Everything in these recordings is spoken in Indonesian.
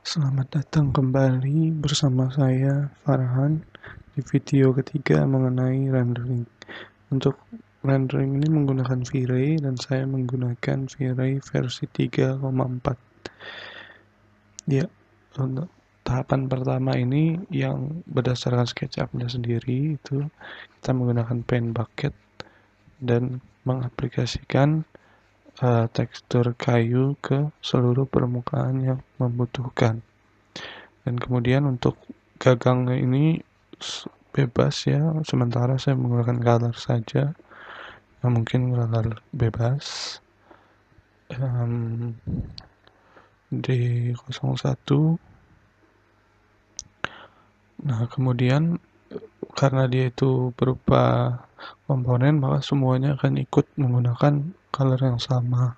Selamat datang kembali bersama saya Farhan di video ketiga mengenai rendering. Untuk rendering ini menggunakan V-Ray dan saya menggunakan V-Ray versi 3,4. Ya, untuk tahapan pertama ini yang berdasarkan SketchUp-nya sendiri itu kita menggunakan Paint Bucket dan mengaplikasikan tekstur kayu ke seluruh permukaan yang membutuhkan. Dan kemudian untuk gagangnya ini bebas ya, sementara saya menggunakan color saja, mungkin color bebas D01. Nah kemudian karena dia itu berupa komponen, maka semuanya akan ikut menggunakan color yang sama.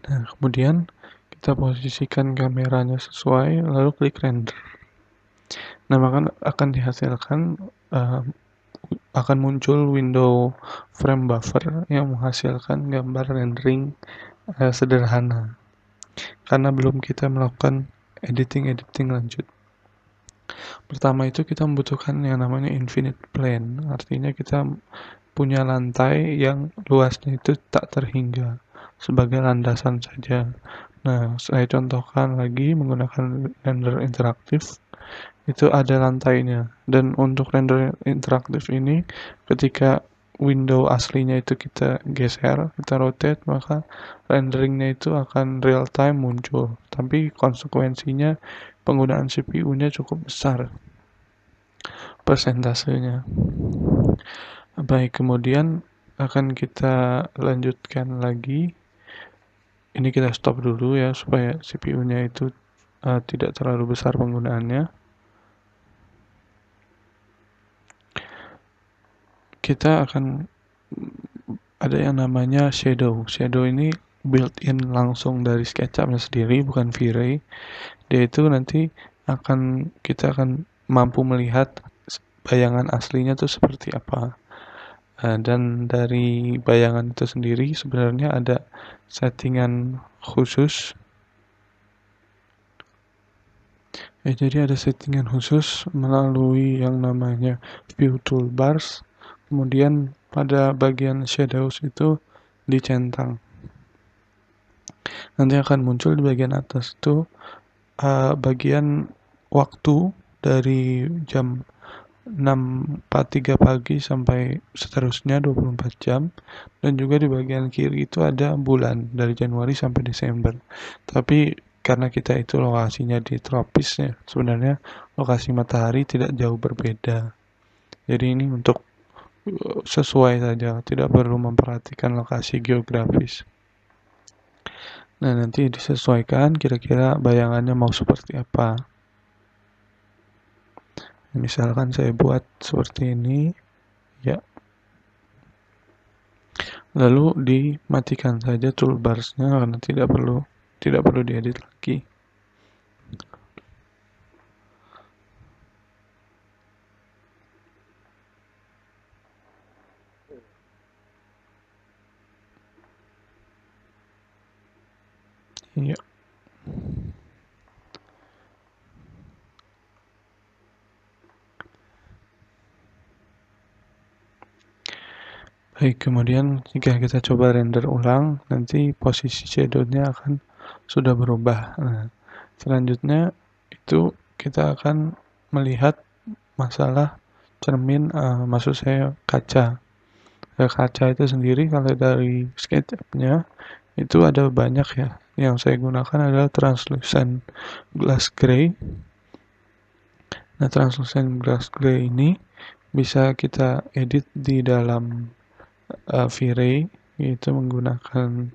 Nah kemudian kita posisikan kameranya sesuai, lalu klik render. Nah maka akan dihasilkan akan muncul window frame buffer yang menghasilkan gambar rendering sederhana karena belum kita melakukan editing lanjut. Pertama itu kita membutuhkan yang namanya infinite plane, artinya kita punya lantai yang luasnya itu tak terhingga sebagai landasan saja. Nah, saya contohkan lagi menggunakan render interaktif. Itu ada lantainya, dan untuk render interaktif ini ketika window aslinya itu kita geser, kita rotate, maka renderingnya itu akan real time muncul, tapi konsekuensinya penggunaan CPU-nya cukup besar persentasenya. Baik, kemudian akan kita lanjutkan lagi. Ini kita stop dulu ya supaya CPU-nya itu tidak terlalu besar penggunaannya. Kita akan ada yang namanya shadow. Shadow ini built-in langsung dari SketchUp-nya sendiri, bukan V-Ray. Dia itu nanti kita akan mampu melihat bayangan aslinya itu seperti apa. Dan dari bayangan itu sendiri sebenarnya ada settingan khusus. Jadi ada settingan khusus melalui yang namanya view toolbars. Kemudian pada bagian shadows itu dicentang. Nanti akan muncul di bagian atas itu bagian waktu dari jam 6.43 pagi sampai seterusnya 24 jam, dan juga di bagian kiri itu ada bulan dari Januari sampai Desember. Tapi karena kita itu lokasinya di tropis ya, sebenarnya lokasi matahari tidak jauh berbeda. Jadi ini untuk sesuai saja, tidak perlu memperhatikan lokasi geografis. Nah, nanti disesuaikan kira-kira bayangannya mau seperti apa. Misalkan saya buat seperti ini, ya. Lalu dimatikan saja toolbarsnya karena tidak perlu diedit lagi. Ya. Baik, kemudian jika kita coba render ulang, nanti posisi shadow-nya akan sudah berubah. Nah, selanjutnya itu kita akan melihat masalah cermin, maksud saya kaca. Kaca itu sendiri kalau dari SketchUp-nya itu ada banyak ya. Yang saya gunakan adalah translucent glass gray. Nah, translucent glass gray ini bisa kita edit di dalam V-Ray, yaitu menggunakan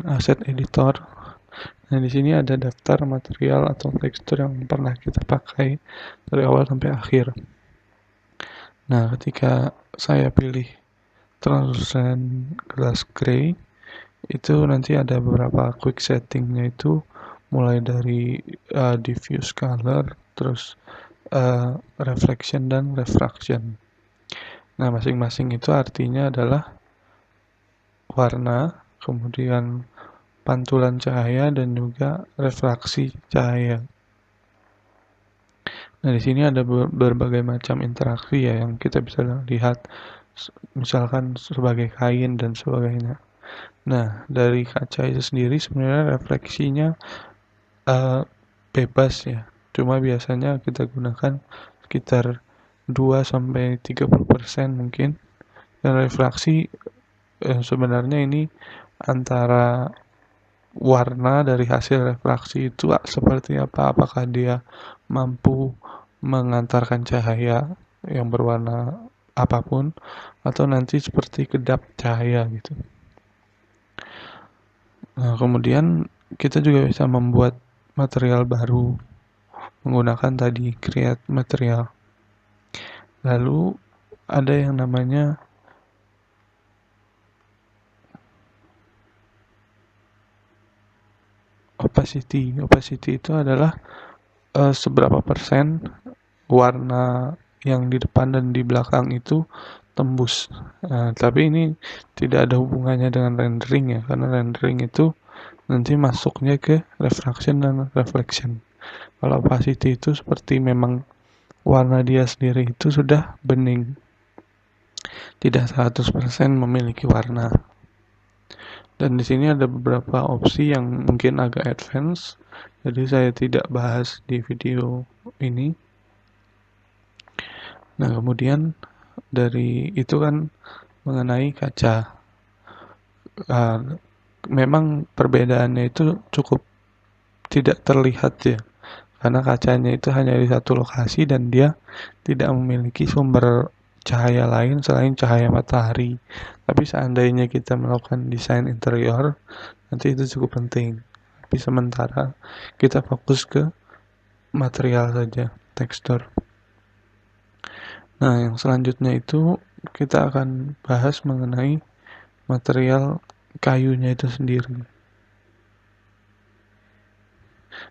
asset editor. Nah, di sini ada daftar material atau tekstur yang pernah kita pakai dari awal sampai akhir. Nah, ketika saya pilih translucent glass gray, Itu nanti ada beberapa quick settingnya itu mulai dari diffuse color, terus reflection dan refraction. Nah, masing-masing itu artinya adalah warna, kemudian pantulan cahaya dan juga refraksi cahaya. Nah, di sini ada berbagai macam interaksi ya yang kita bisa lihat, misalkan sebagai kain dan sebagainya. Nah, dari kaca itu sendiri sebenarnya refleksinya uh, bebas ya. Cuma biasanya kita gunakan sekitar 2-30% mungkin. Dan refraksi sebenarnya ini antara warna dari hasil refraksi itu seperti apa? Apakah dia mampu mengantarkan cahaya yang berwarna apapun atau nanti seperti kedap cahaya gitu. Nah, kemudian kita juga bisa membuat material baru menggunakan tadi create material. Lalu ada yang namanya opacity. Opacity itu adalah seberapa persen warna yang di depan dan di belakang itu tembus. Tapi ini tidak ada hubungannya dengan rendering ya, karena rendering itu nanti masuknya ke refraction dan reflection. Kalau opacity itu seperti memang warna dia sendiri itu sudah bening, tidak 100% memiliki warna. Dan di sini ada beberapa opsi yang mungkin agak advance, jadi saya tidak bahas di video ini. Nah, kemudian dari itu kan mengenai kaca. Memang perbedaannya itu cukup tidak terlihat ya, karena kacanya itu hanya di satu lokasi dan dia tidak memiliki sumber cahaya lain selain cahaya matahari. Tapi seandainya kita melakukan desain interior, nanti itu cukup penting. Tapi sementara kita fokus ke material saja, tekstur. Nah, yang selanjutnya itu kita akan bahas mengenai material kayunya itu sendiri.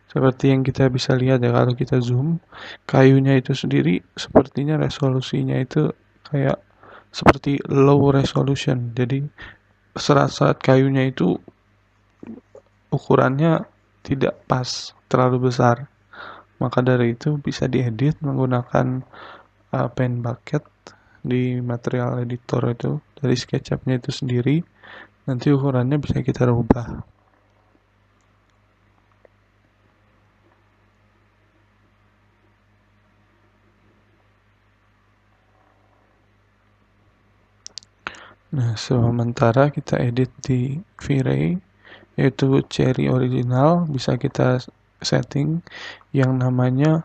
Seperti yang kita bisa lihat ya, kalau kita zoom, kayunya itu sendiri sepertinya resolusinya itu kayak seperti low resolution. Jadi serat-serat kayunya itu ukurannya tidak pas, terlalu besar. Maka dari itu bisa diedit menggunakan pen bucket di material editor itu, dari SketchUp-nya itu sendiri. Nanti ukurannya bisa kita rubah. Nah, sementara kita edit di V-Ray, yaitu Cherry Original, bisa kita setting yang namanya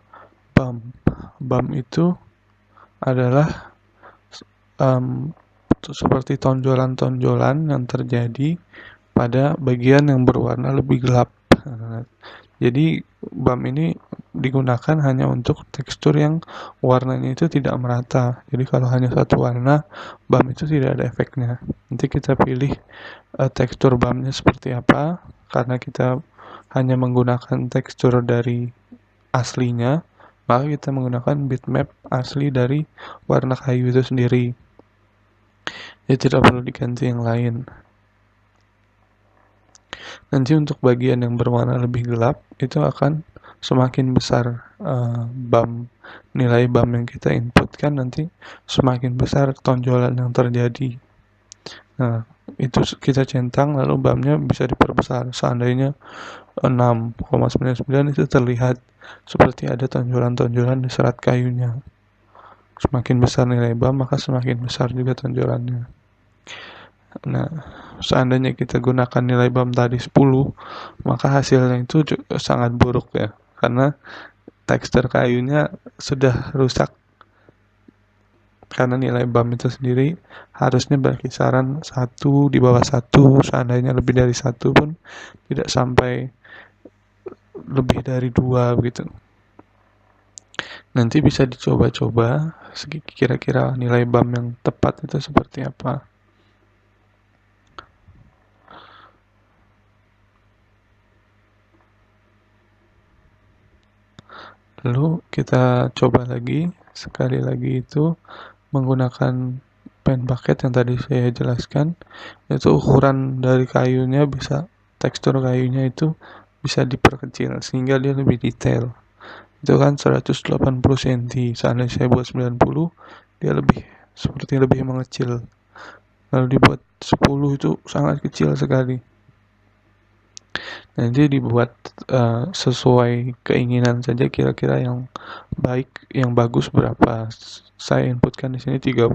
bump. Bump itu adalah seperti tonjolan-tonjolan yang terjadi pada bagian yang berwarna lebih gelap. Jadi bump ini digunakan hanya untuk tekstur yang warnanya itu tidak merata. Jadi kalau hanya satu warna, bump itu tidak ada efeknya. Nanti kita pilih tekstur bumpnya seperti apa, karena kita hanya menggunakan tekstur dari aslinya, maka kita menggunakan bitmap asli dari warna kayu itu sendiri. Ya, tidak perlu diganti yang lain. Nanti untuk bagian yang berwarna lebih gelap itu akan semakin besar nilai bump yang kita inputkan, nanti semakin besar tonjolan yang terjadi. Nah, itu kita centang lalu bumpnya bisa diperbesar. Seandainya 6,99 itu terlihat seperti ada tonjolan-tonjolan di serat kayunya. Semakin besar nilai bump, maka semakin besar juga tonjolannya. Nah, seandainya kita gunakan nilai bump tadi 10, maka hasilnya itu sangat buruk ya, karena tekstur kayunya sudah rusak. Karena nilai bump itu sendiri harusnya berkisaran 1, di bawah 1, seandainya lebih dari 1 pun tidak sampai lebih dari 2 begitu. Nanti bisa dicoba-coba kira-kira nilai bump yang tepat itu seperti apa. Lalu kita coba lagi, sekali lagi itu menggunakan pen bucket yang tadi saya jelaskan. Itu ukuran dari kayunya bisa, tekstur kayunya itu bisa diperkecil sehingga dia lebih detail. Itu kan 180 cm, seandainya saya buat 90, dia seperti lebih mengecil. Lalu dibuat 10 itu sangat kecil sekali. Nanti dibuat sesuai keinginan saja, kira-kira yang baik, yang bagus berapa. Saya inputkan di sini 30.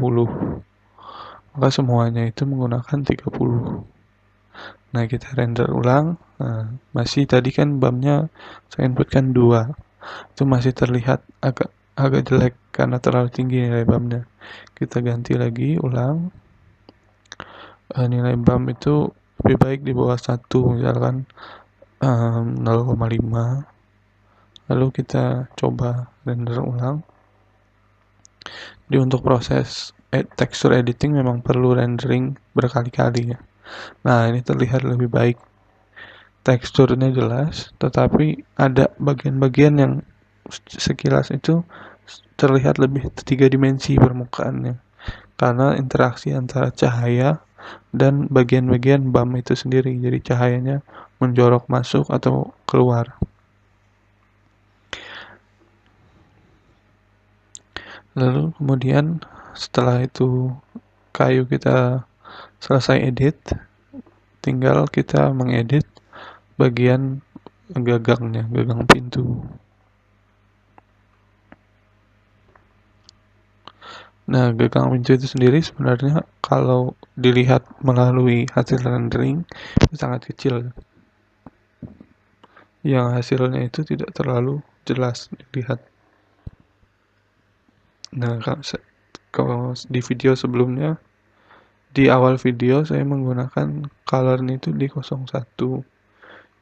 Maka semuanya itu menggunakan 30. Nah, kita render ulang. Nah, masih tadi kan BAM-nya saya inputkan 2. Itu masih terlihat agak jelek karena terlalu tinggi nilai BAM-nya. Kita ganti lagi ulang. Nilai BAM itu lebih baik di bawah 1, misalkan 0,5. Lalu kita coba render ulang. Jadi untuk proses texture editing memang perlu rendering berkali-kali ya. Nah, ini terlihat lebih baik. Teksturnya jelas, tetapi ada bagian-bagian yang sekilas itu terlihat lebih 3 dimensi permukaannya. Karena interaksi antara cahaya dan bagian-bagian BAM itu sendiri. Jadi cahayanya menjorok masuk atau keluar. Lalu kemudian setelah itu kayu kita selesai edit, tinggal kita mengedit bagian gagangnya, gagang pintu. Nah, gagang pintu itu sendiri sebenarnya kalau dilihat melalui hasil rendering itu sangat kecil. Yang hasilnya itu tidak terlalu jelas dilihat. Nah, kalau di video sebelumnya, di awal video saya menggunakan colornya itu di 01.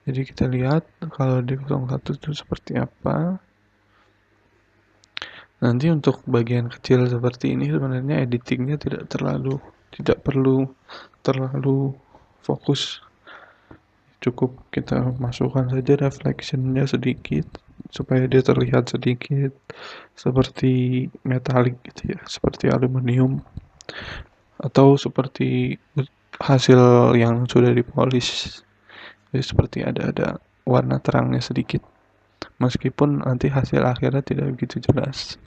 Jadi kita lihat kalau di 01 itu seperti apa. Nanti untuk bagian kecil seperti ini sebenarnya editingnya tidak perlu terlalu fokus. Cukup kita masukkan saja reflectionnya sedikit supaya dia terlihat sedikit seperti metalik gitu ya, seperti aluminium atau seperti hasil yang sudah dipolish. Jadi seperti ada warna terangnya sedikit, meskipun nanti hasil akhirnya tidak begitu jelas.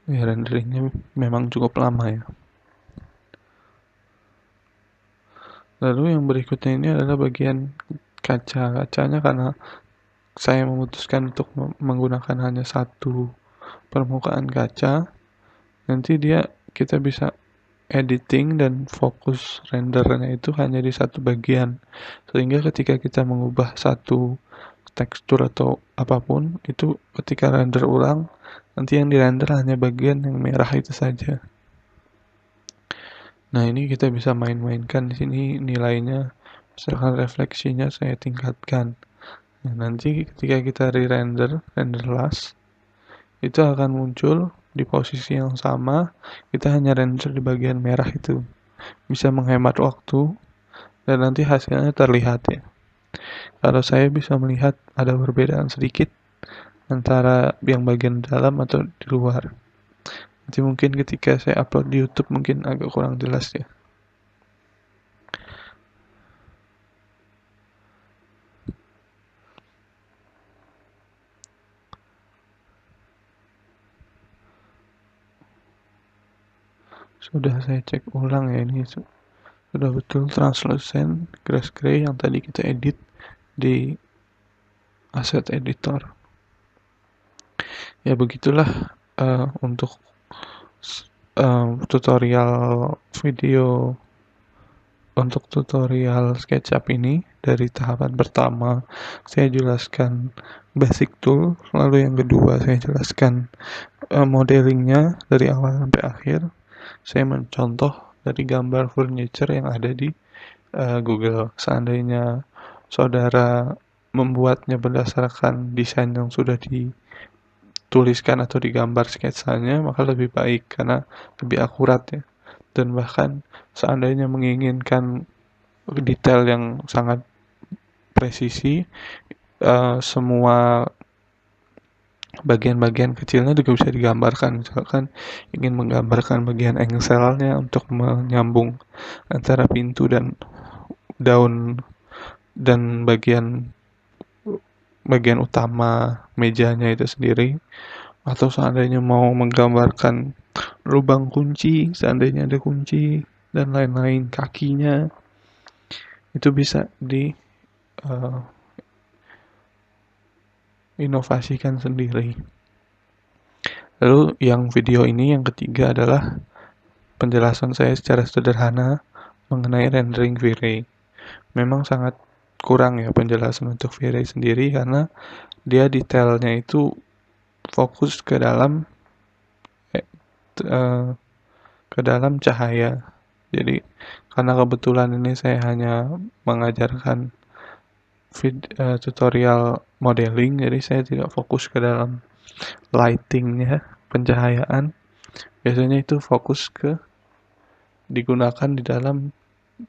Ya, renderingnya memang cukup lama ya. Lalu yang berikutnya ini adalah bagian kacanya, karena saya memutuskan untuk menggunakan hanya satu permukaan kaca. Nanti kita bisa editing dan fokus rendernya itu hanya di satu bagian, sehingga ketika kita mengubah satu tekstur atau apapun itu, ketika render ulang nanti yang dirender hanya bagian yang merah itu saja. Nah, ini kita bisa main-mainkan di sini nilainya. Misalkan refleksinya saya tingkatkan. Nah, nanti ketika kita render last, itu akan muncul di posisi yang sama. Kita hanya render di bagian merah itu. Bisa menghemat waktu dan nanti hasilnya terlihat ya. Kalau saya bisa melihat ada perbedaan sedikit antara yang bagian dalam atau di luar. Nanti mungkin ketika saya upload di YouTube mungkin agak kurang jelas ya. Sudah saya cek ulang ya, ini sudah betul translucent grass gray yang tadi kita edit di asset editor. Ya begitulah untuk tutorial SketchUp ini. Dari tahapan pertama saya jelaskan basic tool, lalu yang kedua saya jelaskan modelingnya dari awal sampai akhir. Saya mencontoh dari gambar furniture yang ada di Google. Seandainya saudara membuatnya berdasarkan desain yang sudah dituliskan atau digambar sketsanya, maka lebih baik karena lebih akurat ya. dan bahkan seandainya menginginkan detail yang sangat presisi, semua bagian-bagian kecilnya juga bisa digambarkan. Misalkan ingin menggambarkan bagian engselnya untuk menyambung antara pintu dan daun dan bagian utama mejanya itu sendiri, atau seandainya mau menggambarkan lubang kunci, seandainya ada kunci dan lain-lain, kakinya itu bisa diinovasikan sendiri. Lalu yang video ini yang ketiga adalah penjelasan saya secara sederhana mengenai rendering V-Ray. Memang sangat kurang ya penjelasan untuk V-Ray sendiri karena dia detailnya itu fokus eh, ke dalam cahaya. Jadi karena kebetulan ini saya hanya mengajarkan tutorial modeling, jadi saya tidak fokus ke dalam lightingnya, pencahayaan. Biasanya itu fokus ke digunakan di dalam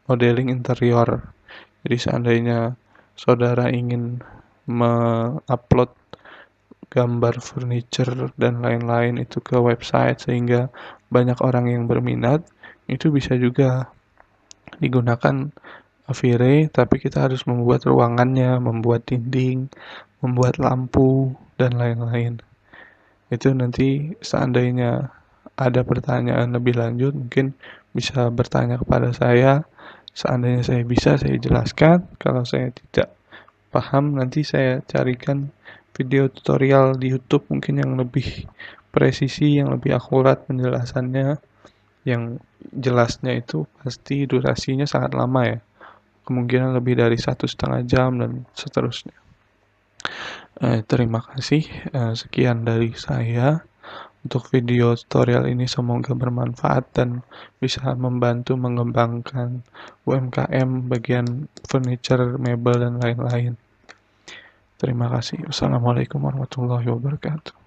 modeling interior. Jadi seandainya saudara ingin mengupload gambar furniture dan lain-lain itu ke website sehingga banyak orang yang berminat, itu bisa juga digunakan V-Ray, tapi kita harus membuat ruangannya, membuat dinding, membuat lampu, dan lain-lain. Itu nanti seandainya ada pertanyaan lebih lanjut, mungkin bisa bertanya kepada saya. Seandainya saya bisa, saya jelaskan. Kalau saya tidak paham, nanti saya carikan video tutorial di YouTube mungkin yang lebih presisi, yang lebih akurat penjelasannya, yang jelasnya itu pasti durasinya sangat lama ya. Kemungkinan lebih dari 1,5 jam dan seterusnya. Terima kasih. Sekian dari saya untuk video tutorial ini, semoga bermanfaat dan bisa membantu mengembangkan UMKM bagian furniture, mebel, dan lain-lain. Terima kasih. Wassalamualaikum warahmatullahi wabarakatuh.